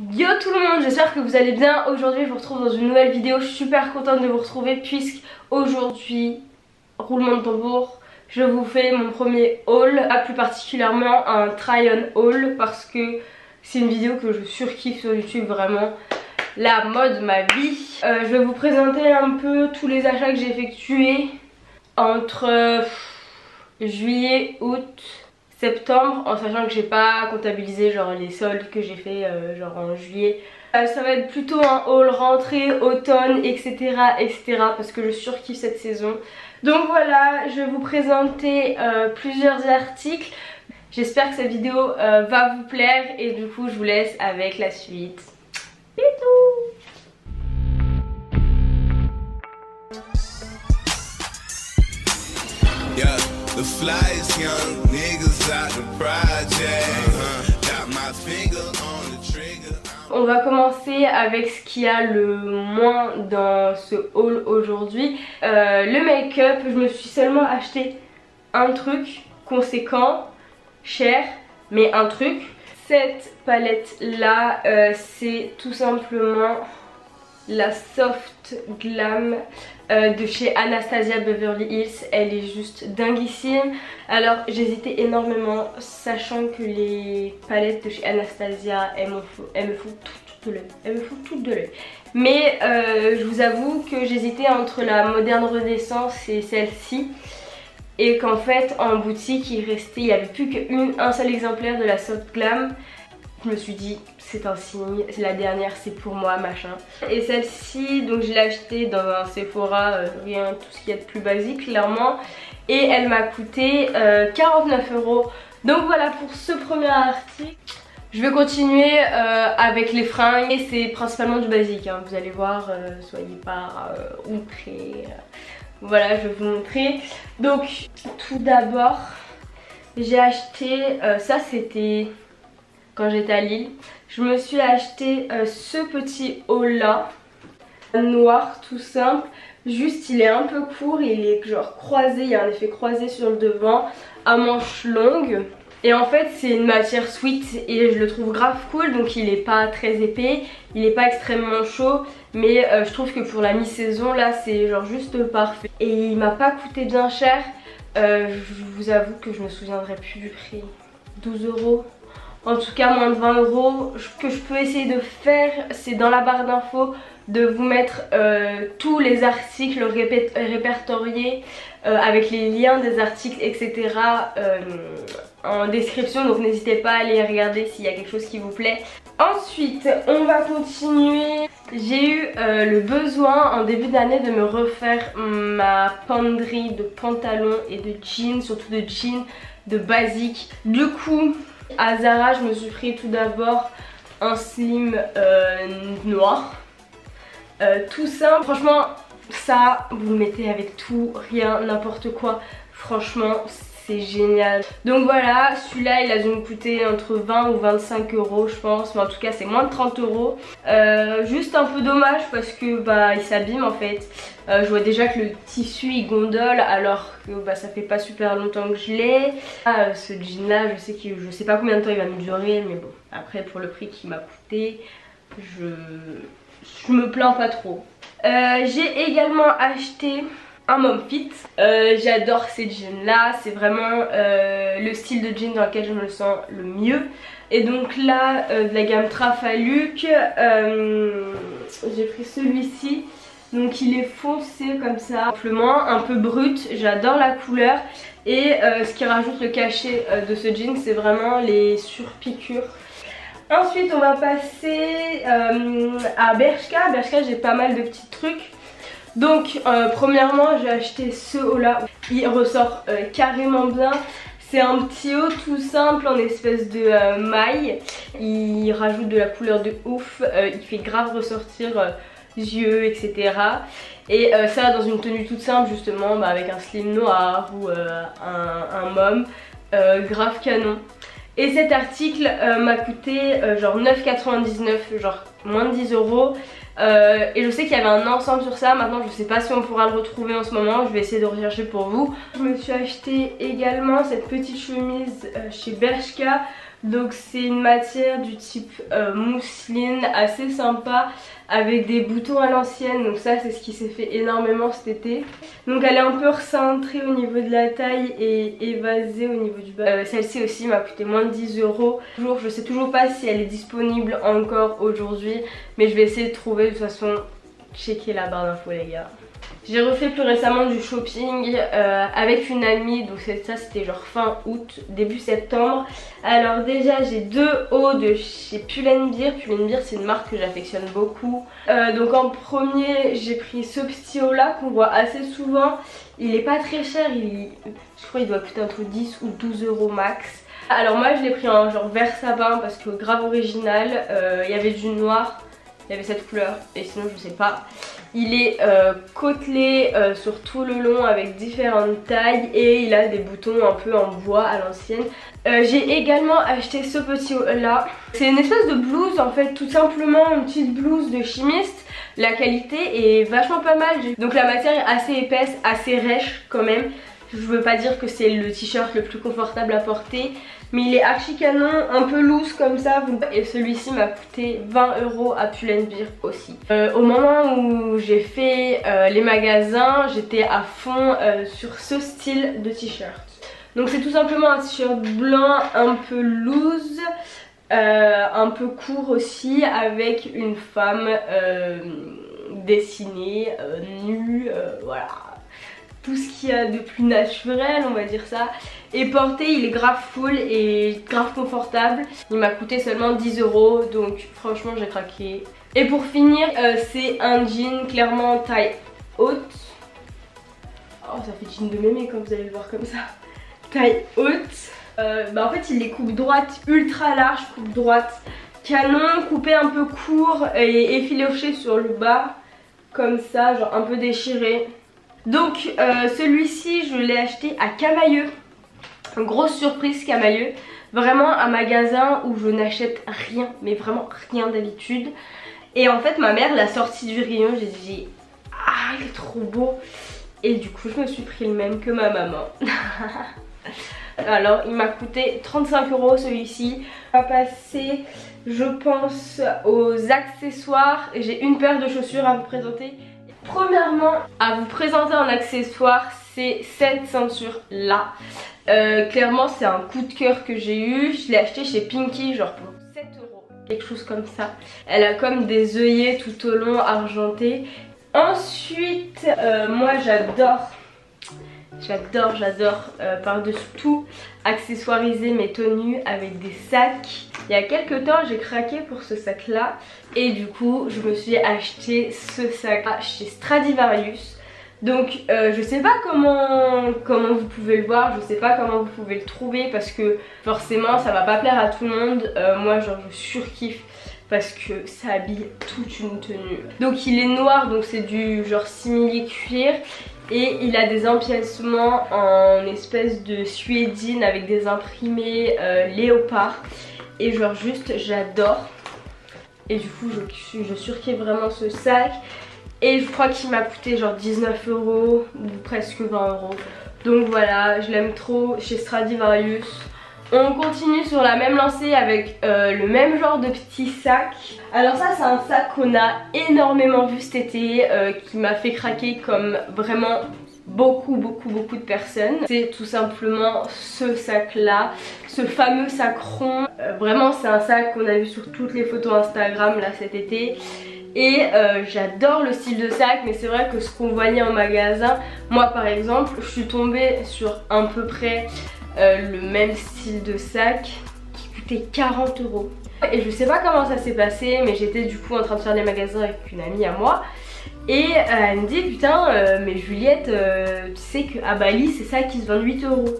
Yo tout le monde, j'espère que vous allez bien. Aujourd'hui je vous retrouve dans une nouvelle vidéo. Je suis super contente de vous retrouver puisque aujourd'hui, roulement de tambour, je vous fais mon premier haul, plus particulièrement un try on haul parce que c'est une vidéo que je surkiffe sur YouTube, vraiment la mode ma vie. Je vais vous présenter un peu tous les achats que j'ai effectués entre juillet, août, septembre, en sachant que j'ai pas comptabilisé genre les soldes que j'ai fait genre en juillet. Ça va être plutôt un haul rentrée, automne, etc. parce que je surkiffe cette saison. Donc voilà, je vais vous présenter plusieurs articles. J'espère que cette vidéo va vous plaire et du coup je vous laisse avec la suite. Bisous. Yeah, the flyest young niggas out the project. Got my finger on the trigger. On va commencer avec ce qu'il y a le moins dans ce haul aujourd'hui. Le make-up, je me suis seulement acheté un truc conséquent, cher, mais un truc. Cette palette là, c'est tout simplement la Soft Glam de chez Anastasia Beverly Hills. Elle est juste dinguissime. Alors j'hésitais énormément, sachant que les palettes de chez Anastasia elles me font toutes de l'œil. Mais je vous avoue que j'hésitais entre la Moderne Renaissance et celle-ci, et qu'en fait en boutique il n'y avait plus qu'un seul exemplaire de la Soft Glam. Je me suis dit c'est un signe, c'est la dernière, c'est pour moi machin. Et celle-ci donc je l'ai achetée dans un Sephora, rien, tout ce qu'il y a de plus basique clairement. Et elle m'a coûté 49 €. Donc voilà pour ce premier article. Je vais continuer avec les fringues. Et c'est principalement du basique, hein. Vous allez voir, soyez pas outrés. Voilà, je vais vous montrer. Donc tout d'abord j'ai acheté, ça c'était quand j'étais à Lille, je me suis acheté ce petit haut là, noir tout simple, juste il est un peu court, il est genre croisé, il y a un effet croisé sur le devant, à manches longues. Et en fait c'est une matière sweat et je le trouve grave cool, donc il est pas très épais, il est pas extrêmement chaud, mais je trouve que pour la mi-saison là c'est genre juste parfait. Et il m'a pas coûté bien cher, je vous avoue que je me souviendrai plus du prix, 12 €. En tout cas moins de 20 €. Ce que je peux essayer de faire, c'est dans la barre d'infos de vous mettre tous les articles répertoriés avec les liens des articles etc. En description, donc n'hésitez pas à aller regarder s'il y a quelque chose qui vous plaît. Ensuite on va continuer. J'ai eu le besoin en début d'année de me refaire ma penderie de pantalons et de jeans, surtout de jeans de basique. Du coup à Zara je me suis pris tout d'abord un slim noir, tout simple. Franchement ça vous le mettez avec tout, rien, n'importe quoi, franchement c'est génial. Donc voilà, celui-là il a dû me coûter entre 20 ou 25 € je pense, mais en tout cas c'est moins de 30 €. Juste un peu dommage parce que bah il s'abîme en fait. Je vois déjà que le tissu il gondole alors que bah, ça fait pas super longtemps que je l'ai. Ce jean là je sais pas combien de temps il va me durer, mais bon après pour le prix qu'il m'a coûté je me plains pas trop. J'ai également acheté un Mom Fit. J'adore ces jeans là, c'est vraiment le style de jean dans lequel je me sens le mieux. Et donc là de la gamme Trafaluk, j'ai pris celui-ci. Donc il est foncé comme ça, simplement un peu brut, j'adore la couleur. Et ce qui rajoute le cachet de ce jean, c'est vraiment les surpiqûres. Ensuite on va passer à Bershka. Bershka j'ai pas mal de petits trucs. Donc premièrement j'ai acheté ce haut là, il ressort carrément bien. C'est un petit haut tout simple en espèce de maille. Il rajoute de la couleur de ouf, il fait grave ressortir yeux etc. Et ça dans une tenue toute simple justement, bah, avec un slim noir ou un mom, grave canon. Et cet article m'a coûté genre 9,99 €, genre moins de 10 €. Et je sais qu'il y avait un ensemble sur ça. Maintenant je sais pas si on pourra le retrouver en ce moment, je vais essayer de rechercher pour vous. Je me suis acheté également cette petite chemise chez Bershka. Donc c'est une matière du type mousseline, assez sympa, avec des boutons à l'ancienne. Donc ça c'est ce qui s'est fait énormément cet été. Donc elle est un peu recentrée au niveau de la taille et évasée au niveau du bas. Celle-ci aussi m'a coûté moins de 10 €. Je sais toujours pas si elle est disponible encore aujourd'hui, mais je vais essayer de trouver. De toute façon, checkez la barre d'infos les gars. J'ai refait plus récemment du shopping avec une amie, donc ça c'était genre fin août, début septembre. Alors déjà j'ai 2 hauts de chez Pull&Bear. Pull&Bear c'est une marque que j'affectionne beaucoup. Donc en premier j'ai pris ce petit haut là qu'on voit assez souvent. Il est pas très cher, je crois qu'il doit coûter entre 10 ou 12 € max. Alors moi je l'ai pris en genre vert sapin parce que grave original, il y avait du noir. Il y avait cette couleur et sinon je sais pas. Il est côtelé sur tout le long avec différentes tailles et il a des boutons un peu en bois à l'ancienne. J'ai également acheté ce petit haut là. C'est une espèce de blouse en fait, tout simplement une petite blouse de chimiste. La qualité est vachement pas mal. Donc la matière est assez épaisse, assez rêche quand même. Je veux pas dire que c'est le t-shirt le plus confortable à porter, mais il est archi canon, un peu loose comme ça. Et celui-ci m'a coûté 20 € à Pull&Bear aussi. Au moment où j'ai fait les magasins, j'étais à fond sur ce style de t-shirt. Donc c'est tout simplement un t-shirt blanc un peu loose, un peu court aussi, avec une femme dessinée, nue, voilà. Tout ce qu'il y a de plus naturel, on va dire ça. Et porté, il est grave full et grave confortable. Il m'a coûté seulement 10 €, donc franchement j'ai craqué. Et pour finir, c'est un jean clairement taille haute. Oh, ça fait jean de mémé quand vous allez le voir comme ça. Taille haute. En fait il est coupe droite, ultra large, coupe droite canon, coupé un peu court et effiloché sur le bas. Comme ça, genre un peu déchiré. Donc celui-ci je l'ai acheté à Camaïeu. Grosse surprise Camaïeu. Vraiment un magasin où je n'achète rien, mais vraiment rien d'habitude. Et en fait ma mère l'a sorti du rayon, j'ai dit ah il est trop beau. Et du coup je me suis pris le même que ma maman. Alors il m'a coûté 35 € celui-ci. On va passer je pense aux accessoires. J'ai une paire de chaussures à vous présenter. Premièrement, à vous présenter en accessoire, c'est cette ceinture là. Clairement c'est un coup de cœur que j'ai eu. Je l'ai acheté chez Pinky genre pour 7 €, quelque chose comme ça. Elle a comme des œillets tout au long argentés. Ensuite moi j'adore par-dessus tout accessoiriser mes tenues avec des sacs. Il y a quelques temps j'ai craqué pour ce sac là et du coup je me suis acheté ce sac là chez Stradivarius. Donc je sais pas comment vous pouvez le voir, je sais pas comment vous pouvez le trouver parce que forcément ça va pas plaire à tout le monde. Moi genre je surkiffe parce que ça habille toute une tenue. Donc il est noir, donc c'est du genre simili cuir. Et il a des empiècements en espèce de suédine avec des imprimés léopard. Et genre juste j'adore. Et du coup je surkiffe vraiment ce sac. Et je crois qu'il m'a coûté genre 19 € ou presque 20 €. Donc voilà, je l'aime trop chez Stradivarius. On continue sur la même lancée avec le même genre de petit sac. Alors ça c'est un sac qu'on a énormément vu cet été, qui m'a fait craquer comme vraiment beaucoup de personnes. C'est tout simplement ce sac là, ce fameux sac rond. Vraiment c'est un sac qu'on a vu sur toutes les photos Instagram là cet été. Et j'adore le style de sac, mais c'est vrai que ce qu'on voyait en magasin, moi par exemple je suis tombée sur à peu près le même style de sac qui coûtait 40 €. Et je sais pas comment ça s'est passé, mais j'étais du coup en train de faire des magasins avec une amie à moi. Et elle me dit putain mais Juliette tu sais qu'à Bali c'est ça qui se vend 8 €.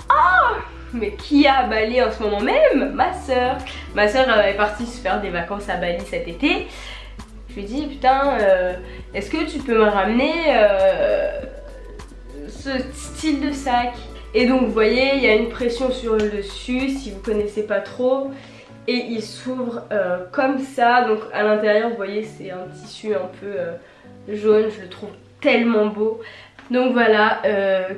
Oh mais qui a à Bali en ce moment même? Ma soeur. Ma soeur est partie se faire des vacances à Bali cet été. Je lui ai dit putain est-ce que tu peux me ramener ce style de sac? Et donc vous voyez il y a une pression sur le dessus si vous connaissez pas trop. Et il s'ouvre comme ça, donc à l'intérieur vous voyez c'est un tissu un peu jaune, je le trouve tellement beau. Donc voilà,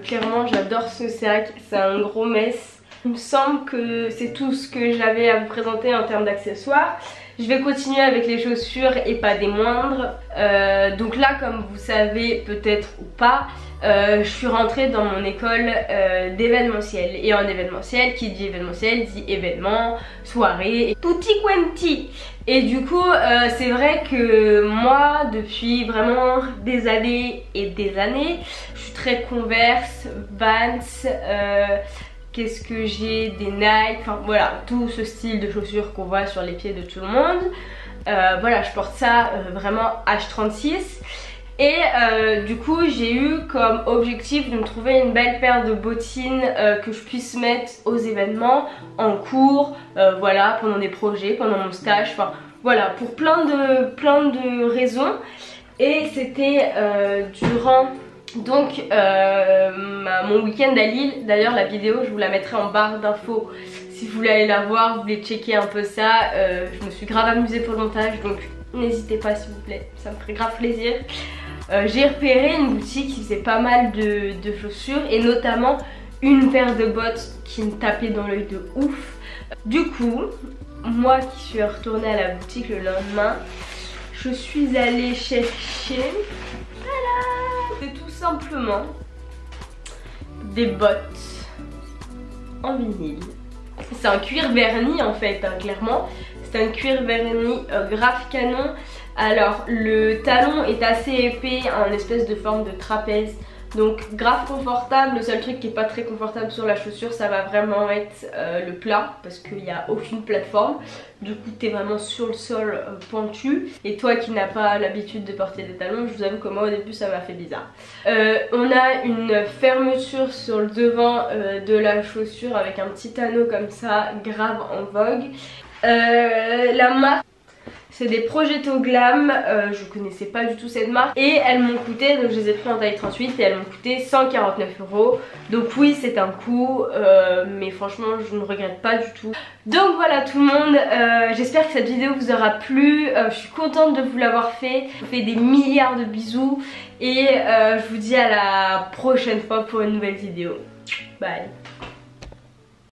clairement j'adore ce sac, c'est un gros mess. Il me semble que c'est tout ce que j'avais à vous présenter en termes d'accessoires. Je vais continuer avec les chaussures et pas des moindres. Donc là, comme vous savez peut-être ou pas, je suis rentrée dans mon école d'événementiel. Et en événementiel, qui dit événementiel dit événement, soirée, tutti quanti. Et du coup, c'est vrai que moi, depuis vraiment des années et des années, je suis très Converse, Vans, qu'est-ce que j'ai, des Nike, enfin voilà, tout ce style de chaussures qu'on voit sur les pieds de tout le monde. Voilà, je porte ça vraiment H36. Et du coup j'ai eu comme objectif de me trouver une belle paire de bottines que je puisse mettre aux événements, en cours, voilà, pendant des projets, pendant mon stage, enfin voilà, pour plein de raisons. Et c'était durant donc mon week-end à Lille. D'ailleurs la vidéo je vous la mettrai en barre d'infos si vous voulez aller la voir, vous voulez checker un peu ça. Je me suis grave amusée pour le montage, donc n'hésitez pas s'il vous plaît, ça me ferait grave plaisir. J'ai repéré une boutique qui faisait pas mal de chaussures et notamment une paire de bottes qui me tapait dans l'œil de ouf. Du coup, moi qui suis retournée à la boutique le lendemain, je suis allée chercher, voilà, c'est tout simplement des bottes en vinyle. C'est un cuir verni en fait, hein, clairement. C'est un cuir verni grave canon. Alors le talon est assez épais, en espèce de forme de trapèze. Donc grave confortable. Le seul truc qui est pas très confortable sur la chaussure, ça va vraiment être le plat, parce qu'il n'y a aucune plateforme. Du coup t'es vraiment sur le sol pentu. Et toi qui n'as pas l'habitude de porter des talons, je vous avoue que moi au début ça m'a fait bizarre. On a une fermeture sur le devant de la chaussure avec un petit anneau comme ça, grave en vogue. La marque, c'est des Progetto Glam, je connaissais pas du tout cette marque et elles m'ont coûté, donc je les ai pris en taille 38 et elles m'ont coûté 149 €. Donc oui c'est un coût, mais franchement je ne regrette pas du tout. Donc voilà tout le monde, j'espère que cette vidéo vous aura plu, je suis contente de vous l'avoir fait. Je vous fais des milliards de bisous et je vous dis à la prochaine fois pour une nouvelle vidéo. Bye.